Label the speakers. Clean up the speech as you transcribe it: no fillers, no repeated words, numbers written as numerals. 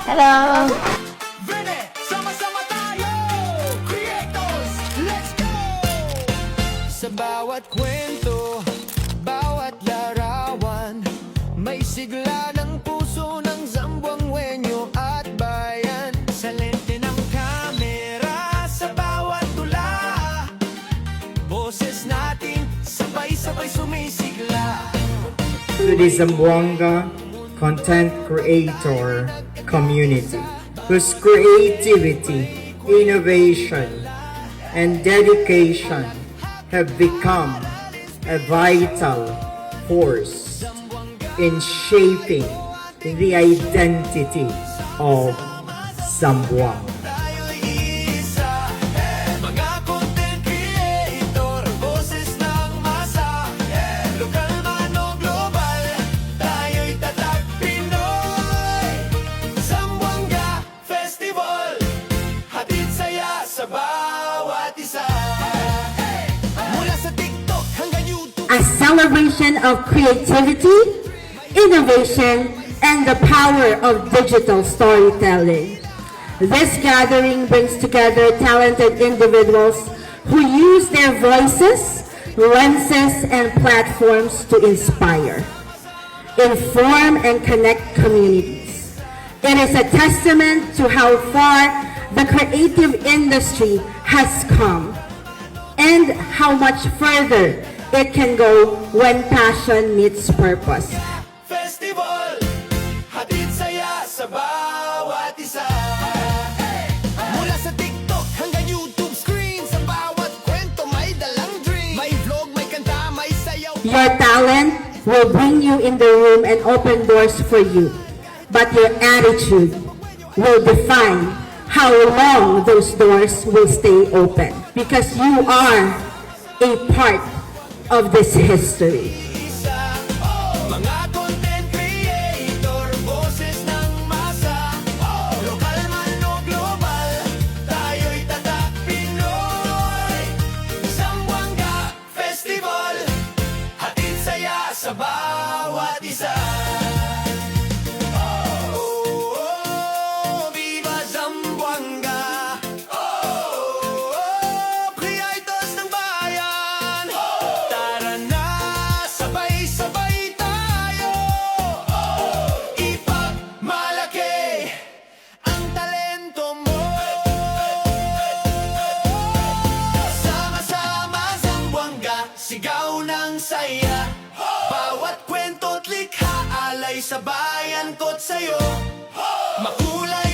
Speaker 1: Hello!
Speaker 2: Vene, sama-sama tayo! Creators, let's go! Sa bawat kwento, bawat larawan, may sigla ng puso ng Zamboangueño at bayan. Sa lente ng kamera, sa bawat tula, boses natin sabay-sabay sumisigla.
Speaker 3: To the Zamboanga content creator community, whose creativity, innovation, and dedication have become a vital force in shaping the identity of Zamboanga.
Speaker 2: Tayo'y isa, mga content creator, boses ng masa, lokal man o global, tayo'y tatak Pinoy. Zamboanga Festival, hatid saya sa bawat isa. Mula sa TikTok hanggang YouTube,
Speaker 1: A celebration of creativity, innovation, and the power of digital storytelling. This gathering brings together talented individuals who use their voices, lenses, and platforms to inspire, inform, and connect communities. It is a testament to how far the creative industry has come and how much further it can go when passion meets purpose.
Speaker 2: Festival, hatid saya sa bawat isa. Mula sa TikTok hanggang YouTube screen, sa bawat kwento may dalang dream. May vlog, may kanta, may sayaw.
Speaker 1: Your talent will bring you in the room and open doors for you, but your attitude will define how long those doors will stay open, because you are a part of this history.
Speaker 2: Isa, mga content creator, boses ng masa, lokal man o global, tayo'y tatak Pinoy. Zamboanga Festival, hatid saya sa bawat isa. Viva Zamboanga! Creators ng bayan! Tara na, sabay-sabay tayo! Ipagmalaki ang talento mo! Sama-sama Zamboanga, sigaw ng saya. Bawat kwento't likha, alay sa bayan ko't sa'yo. Makulay